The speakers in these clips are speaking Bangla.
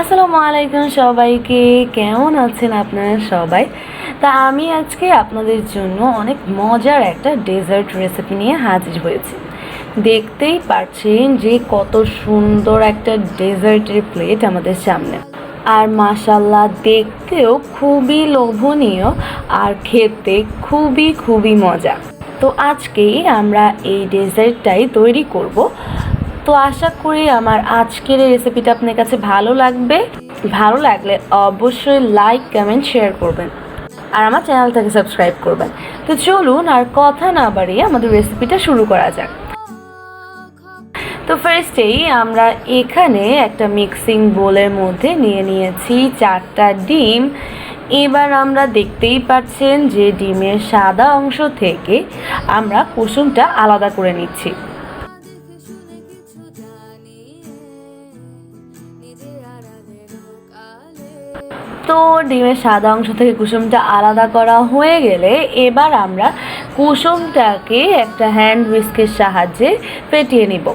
আসসালামু আলাইকুম সবাইকে। কেমন আছেন আপনারা সবাই? তা আমি আজকে আপনাদের জন্য অনেক মজার একটা ডেজার্ট রেসিপি নিয়ে হাজির হয়েছি। দেখতেই পাচ্ছেন যে কত সুন্দর একটা ডেজার্টের প্লেট আমাদের সামনে, আর মাশাল্লাহ দেখতেও খুবই লোভনীয় আর খেতে খুবই খুবই মজা। তো আজকেই আমরা এই ডেজার্টটাই তৈরি করব। তো আশা করি আমার আজকের এই রেসিপিটা আপনার কাছে ভালো লাগবে। ভালো লাগলে অবশ্যই লাইক কমেন্ট শেয়ার করবেন আর আমার চ্যানেলটাকে সাবস্ক্রাইব করবেন। তো চলুন আর কথা না বাড়িয়ে আমাদের রেসিপিটা শুরু করা যাক। তো ফার্স্টেই আমরা এখানে একটা মিক্সিং বোলের মধ্যে নিয়ে নিয়েছি 4টা ডিম। এবার আমরা দেখতেই পাচ্ছেন যে ডিমের সাদা অংশ থেকে আমরা কুসুমটা আলাদা করে নিচ্ছি। তো ডিমের সাদা অংশ থেকে কুসুমটা আলাদা করা হয়ে গেলে এবার আমরা কুসুমটাকে একটা হ্যান্ড হুইস্কের সাহায্যে ফেটিয়ে নিব।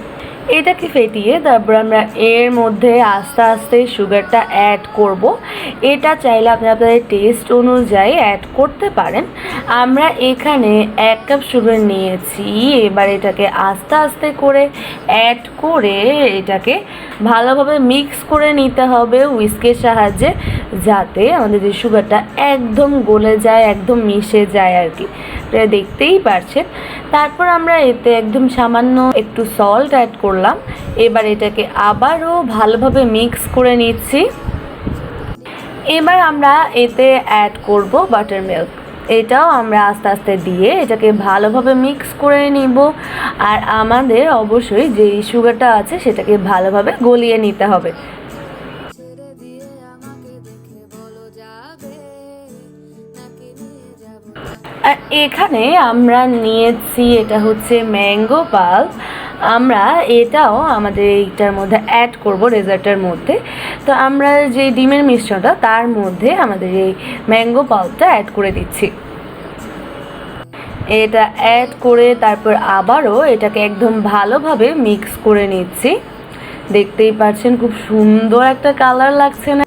এটাকে ফেটিয়ে তারপর আমরা এর মধ্যে আস্তে আস্তে সুগারটা অ্যাড করব। এটা চাইলে আপনি আপনাদের টেস্ট অনুযায়ী অ্যাড করতে পারেন। আমরা এখানে 1 কাপ সুগার নিয়েছি। এবার এটাকে আস্তে আস্তে করে অ্যাড করে এটাকে ভালোভাবে মিক্স করে নিতে হবে হুইস্কের সাহায্যে, যাতে আমাদের যে সুগারটা একদম গলে যায়, একদম মিশে যায় আর কি। এটা দেখতেই পারছেন। তারপর আমরা এতে একদম সামান্য একটু সল্ট অ্যাড করলাম। এবার এটাকে আবারও ভালোভাবে মিক্স করে নিচ্ছি। এবার আমরা এতে অ্যাড করব বাটার মিল্ক। এটাও আমরা আস্তে আস্তে দিয়ে এটাকে ভালোভাবে মিক্স করে নিব। আর আমাদের অবশ্যই যে সুগারটা আছে সেটাকে ভালোভাবে গলিয়ে নিতে হবে। আর এখানে আমরা নিয়েছি এটা হচ্ছে ম্যাঙ্গো পাল্প। আমরা এটাও আমাদের এইটার মধ্যে অ্যাড করব ডেজার্টের মধ্যে। তো আমরা যে ডিমের মিশ্রণটা তার মধ্যে আমাদের এই ম্যাঙ্গো পাল্পটা অ্যাড করে দিচ্ছি। এটা অ্যাড করে তারপর আবারও এটাকে একদম ভালোভাবে মিক্স করে নিচ্ছি। দেখতেই পাচ্ছেন খুব সুন্দর একটা কালার লাগছে না?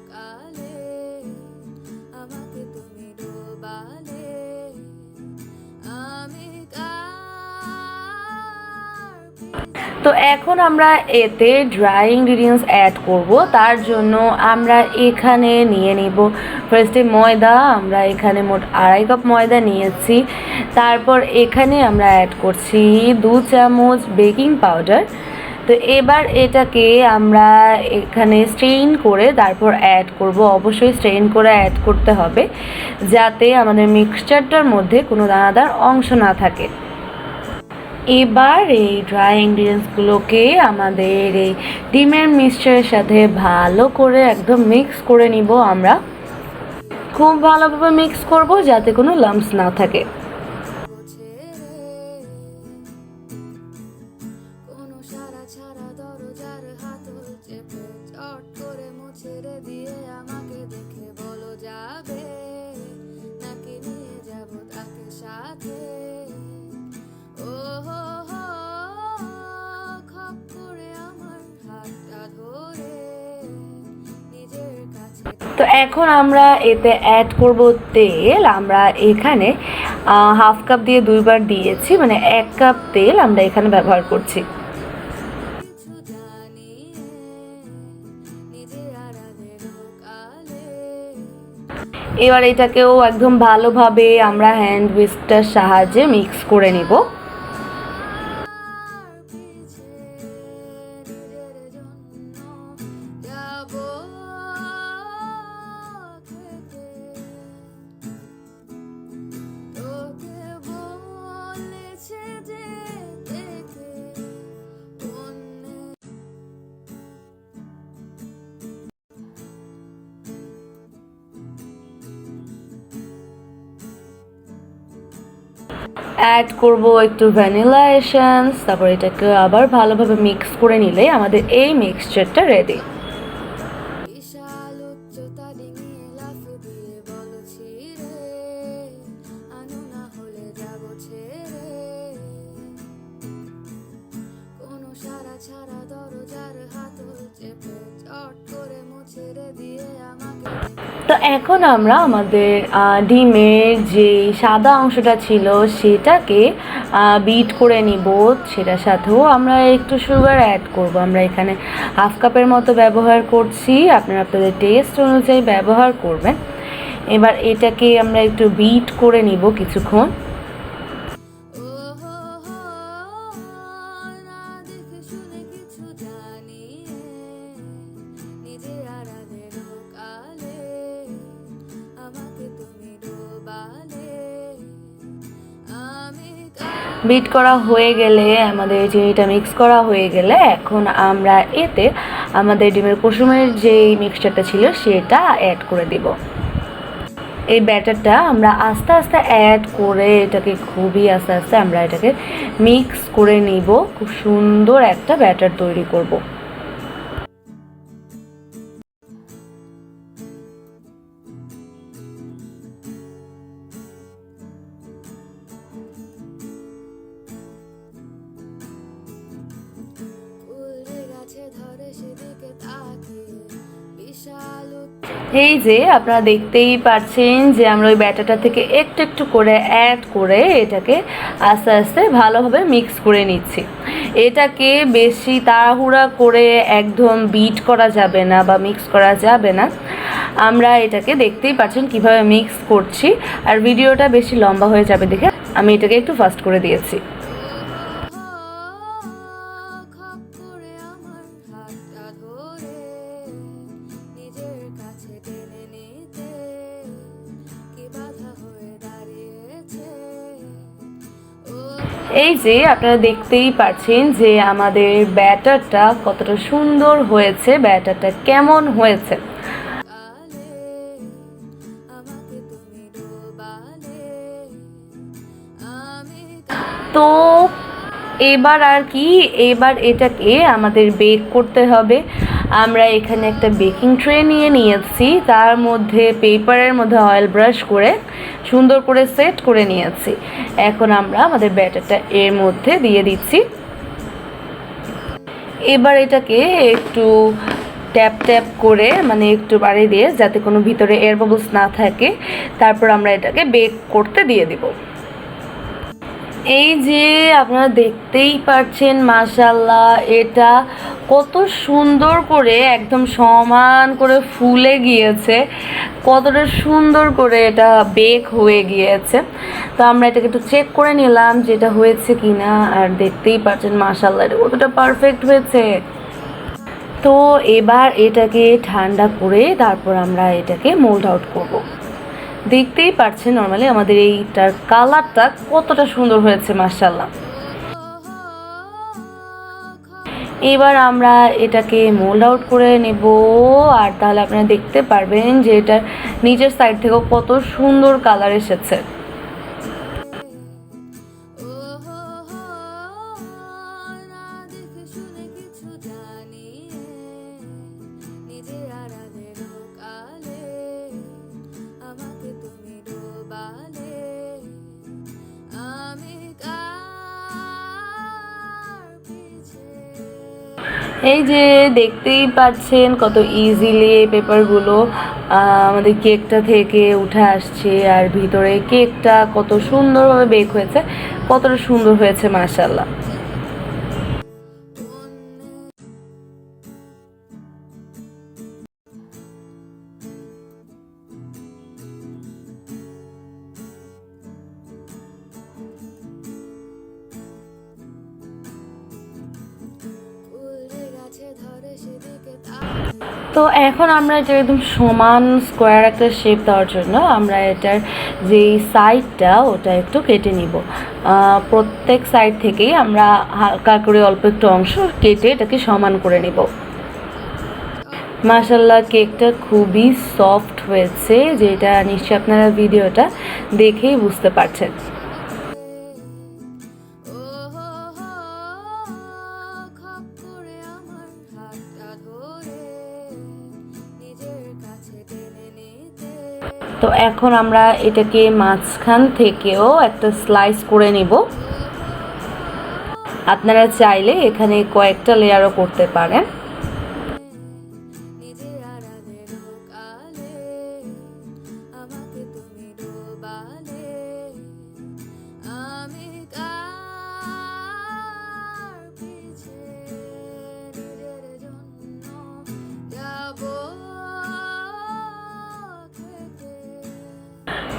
তো এখন আমরা এতে ড্রাই ইনগ্রিডিয়েন্টস অ্যাড করব। তার জন্য আমরা এখানে নিয়ে নিব ফার্স্টে ময়দা। আমরা এখানে মোট 2.5 কাপ ময়দা নিয়েছি। তারপর এখানে আমরা অ্যাড করছি 2 চামচ বেকিং পাউডার। তো এবার এটাকে আমরা এখানে স্ট্রেইন করে তারপর অ্যাড করব। অবশ্যই স্ট্রেইন করে অ্যাড করতে হবে, যাতে আমাদের মিক্সচারটার মধ্যে কোনো দানাদার অংশ না থাকে। এবার এই ড্রাই ইনগ্রিডিয়েন্টসগুলোকে আমাদের এই ডিমের মিক্সচারের সাথে ভালো করে একদম মিক্স করে নিব। আমরা খুব ভালোভাবে মিক্স করব যাতে কোনো লাম্পস না থাকে। তো এখন আমরা এতে অ্যাড করব তেল। আমরা এখানে 1/2 কাপ দিয়ে 2 বার দিয়েছি, মানে 1 কাপ তেল আমরা এখানে ব্যবহার করছি। এবার এটাকেও একদম ভালোভাবে আমরা হ্যান্ড হুইস্কটার সাহায্যে মিক্স করে নিব। অ্যাড করব একটু ভ্যানিলা এসেন্স। তারপর এটাকে আবার ভালোভাবে মিক্স করে নিলে আমাদের এই মিক্সচারটা রেডি। তো এখন আমরা আমাদের ডিমের যে সাদা অংশটা ছিল সেটাকে বিট করে নিব, সেটার সাথেও আমরা একটু সুগার অ্যাড করব। আমরা এখানে হাফ কাপের মতো ব্যবহার করছি, আপনারা আপনাদের টেস্ট অনুযায়ী ব্যবহার করবেন। এবার এটাকে আমরা একটু বিট করে নিব কিছুক্ষণ। বিট করা হয়ে গেলে, আমাদের চিনিটা মিক্স করা হয়ে গেলে, এখন আমরা এতে আমাদের ডিমের কুসুমের যেই মিক্সচারটা ছিল সেটা অ্যাড করে দিব। এই ব্যাটারটা আমরা আস্তে আস্তে অ্যাড করে এটাকে খুবই আস্তে আস্তে আমরা এটাকে মিক্স করে নিব, খুব সুন্দর একটা ব্যাটার তৈরি করব। এই যে আপনারা দেখতেই পাচ্ছেন যে আমরা ওই ব্যাটারটা থেকে একটু একটু করে অ্যাড করে এটাকে আস্তে আস্তে ভালোভাবে মিক্স করে নিচ্ছি। এটাকে বেশি তাড়াহুড়া করে একদম বিট করা যাবে না বা মিক্স করা যাবে না। আমরা এটাকে দেখতেই পাচ্ছেন কিভাবে মিক্স করছি, আর ভিডিওটা বেশি লম্বা হয়ে যাবে দেখে আমি এটাকে একটু ফাস্ট করে দিয়েছি। এই যে আপনারা দেখতেই পাচ্ছেন যে আমাদের ব্যাটারটা কতটা সুন্দর হয়েছে, ব্যাটারটা কেমন হয়েছে। তো এবার আর কি, এবার এটাকে আমাদের বেক করতে হবে। আমরা এখানে একটা বেকিং ট্রে নিয়ে নিয়েছি, তার মধ্যে পেপারের মধ্যে অয়েল ব্রাশ করে সুন্দর করে সেট করে নিয়েছি। এখন আমরা আমাদের ব্যাটারটা এর মধ্যে দিয়ে দিচ্ছি। এবার এটাকে একটু ট্যাপ ট্যাপ করে, মানে একটু বাড়ি দিয়ে, যাতে কোনো ভিতরে এয়ার বাবলস না থাকে, তারপর আমরা এটাকে বেক করতে দিয়ে দিব। এই যে আপনারা দেখতেই পাচ্ছেন মাশাআল্লাহ এটা কত সুন্দর করে একদম সমান করে ফুলে গিয়েছে, কতটা সুন্দর করে এটা বেক হয়ে গিয়েছে। তো আমরা এটাকে একটু চেক করে নিলাম যেটা হয়েছে কিনা, আর দেখতেই পাচ্ছেন মাশাআল্লাহ এটা কতটা পারফেক্ট হয়েছে। তো এবার এটাকে ঠান্ডা করে তারপর আমরা এটাকে মোল্ড আউট করব। দেখতেই পাচ্ছেন নর্মালি আমাদের এইটার কালারটা কতটা সুন্দর হয়েছে মাশাআল্লাহ। এবার আমরা এটাকে মোল্ড আউট করে নেব, আর তাহলে আপনারা দেখতে পারবেন যে এটার নিচের সাইড থেকেও কত সুন্দর কালার এসেছে। এই যে দেখতেই পাচ্ছেন কত ইজিলি এই পেপারগুলো আমাদের কেকটা থেকে উঠে আসছে, আর ভিতরে কেকটা কত সুন্দরভাবে বেক হয়েছে, কতটা সুন্দর হয়েছে মাশাআল্লাহ। তো এখন আমরা এটা একদম সমান স্কোয়ার একটা শেপ দেওয়ার জন্য আমরা এটার যেই সাইডটা ওটা একটু কেটে নিব। প্রত্যেক সাইড থেকেই আমরা হালকা করে অল্প একটু অংশ কেটে এটাকে সমান করে নিব। মাশাআল্লাহ কেকটা খুবই সফট হয়েছে, যেটা নিশ্চয়ই আপনারা ভিডিওটা দেখেই বুঝতে পারছেন। তো এখন আমরা এটাকে মাঝখান থেকেও একটা স্লাইস করে নিব। আপনারা চাইলে এখানে কয়েকটা লেয়ারও করতে পারেন।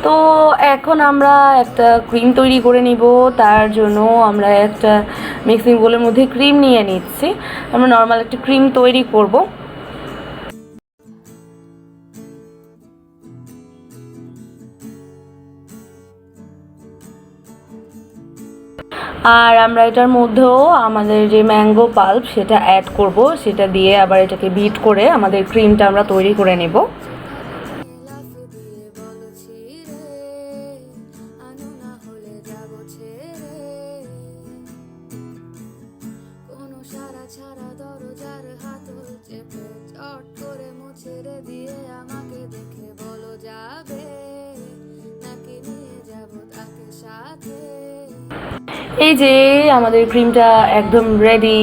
তো এখন আমরা একটা ক্রিম তৈরি করে নিব। তার জন্য আমরা একটা মিক্সিং বোলের মধ্যে ক্রিম নিয়ে নিচ্ছি। আমরা নর্মাল একটা ক্রিম তৈরি করব। আর আমরা এটার মধ্যেও আমাদের যে ম্যাঙ্গো পাল্প সেটা অ্যাড করব, সেটা দিয়ে আবার এটাকে বিট করে আমাদের ক্রিমটা আমরা তৈরি করে নেব। এই যে আমাদের ক্রিমটা একদম রেডি।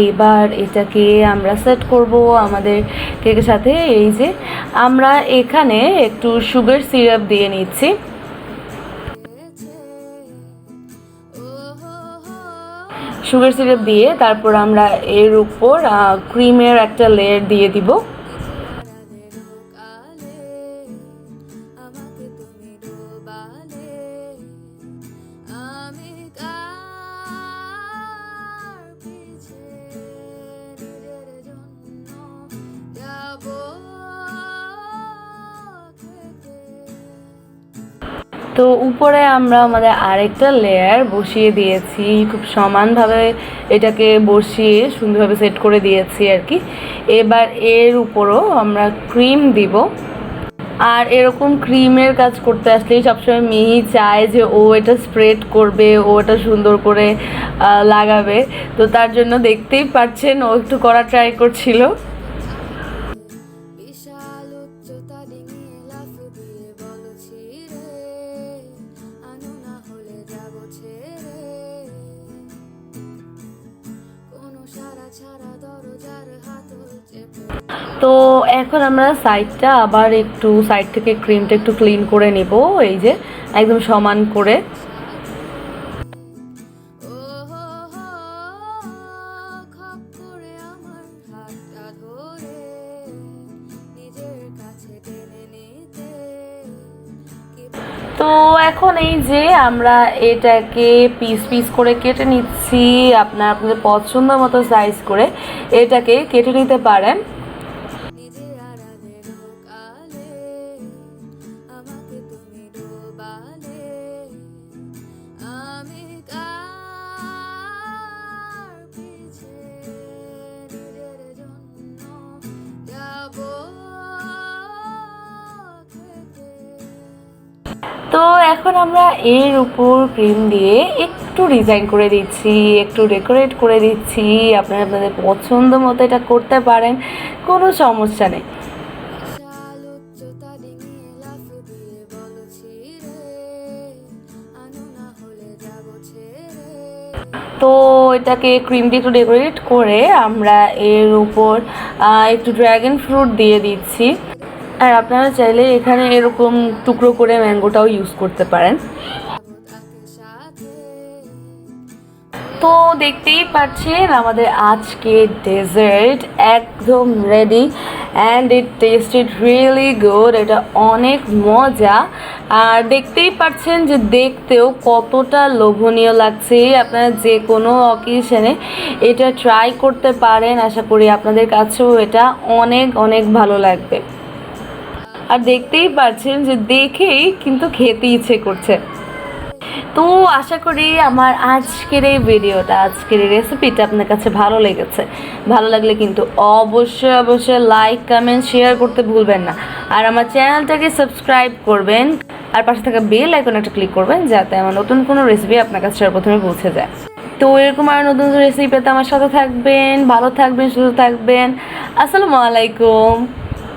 এবার এটাকে আমরা সেট করব আমাদের কেকের সাথে। এই যে আমরা এখানে একটু সুগার সিরাপ দিয়ে নিচ্ছি। সুগার সিরাপ দিয়ে তারপর আমরা এর উপর ক্রিমের একটা লেয়ার দিয়ে দিব। তো উপরে আমরা আমাদের আরেকটা লেয়ার বসিয়ে দিয়েছি, খুব সমানভাবে এটাকে বসিয়ে সুন্দরভাবে সেট করে দিয়েছি আর কি। এবার এর উপরও আমরা ক্রিম দিব। আর এরকম ক্রিমের কাজ করতে আসলেই সবসময় মেয়েই চায় যে ও এটা স্প্রেড করবে, ও এটা সুন্দর করে লাগাবে। তো তার জন্য দেখতেই পাচ্ছেন ও একটু করা ট্রাই করছিল। তো এখন আমরা সাইডটা আবার একটু সাইড থেকে ক্রিমটা একটু ক্লিন করে নেব, এই যে একদম সমান করে। তো এখন এই যে আমরা এটাকে পিস পিস করে কেটে নিচ্ছি। আপনাদের পছন্দ মতো সাইজ করে এটাকে কেটে নিতে পারেন। তো এখন আমরা এর উপর ক্রিম দিয়ে একটু ডিজাইন করে দিচ্ছি, একটু ডেকোরেট করে দিচ্ছি। আপনারা আপনাদের পছন্দ মতো এটা করতে পারেন, কোনো সমস্যা নেই। তো এটাকে ক্রিম দিয়ে একটু ডেকোরেট করে আমরা এর উপর একটু ড্রাগন ফ্রুট দিয়ে দিচ্ছি। আর আপনারা চাইলে এখানে এরকম টুকরো করে ম্যাঙ্গোটাও ইউজ করতে পারেন। তো দেখতেই পাচ্ছেন আমাদের আজকে ডেজার্ট একদম ready and it tasted really good. এটা অনেক মজা। আর দেখতেই পাচ্ছেন যে দেখতেও কতটা লোভনীয় লাগছে। আপনারা যে কোনো অকেশনে এটা ট্রাই করতে পারেন। আশা করি আপনাদের কাছেও এটা অনেক অনেক ভালো লাগবে। আর দেখতেই পাচ্ছেন যে দেখেই কিন্তু খেতে ইচ্ছে করছে। তো আশা করি আমার আজকের এই ভিডিওটা, আজকের এই রেসিপিটা আপনার কাছে ভালো লেগেছে। ভালো লাগলে কিন্তু অবশ্যই অবশ্যই লাইক কমেন্ট শেয়ার করতে ভুলবেন না। আর আমার চ্যানেলটাকে সাবস্ক্রাইব করবেন আর পাশে থাকা বেল আইকন একটা ক্লিক করবেন, যাতে আমার নতুন কোনো রেসিপি আপনার কাছে সর্বপ্রথমে পৌঁছে যায়। তো এরকম আর নতুন রেসিপি পেতে আমার সাথে থাকবেন। ভালো থাকবেন, সুস্থ থাকবেন। আসসালামু আলাইকুম।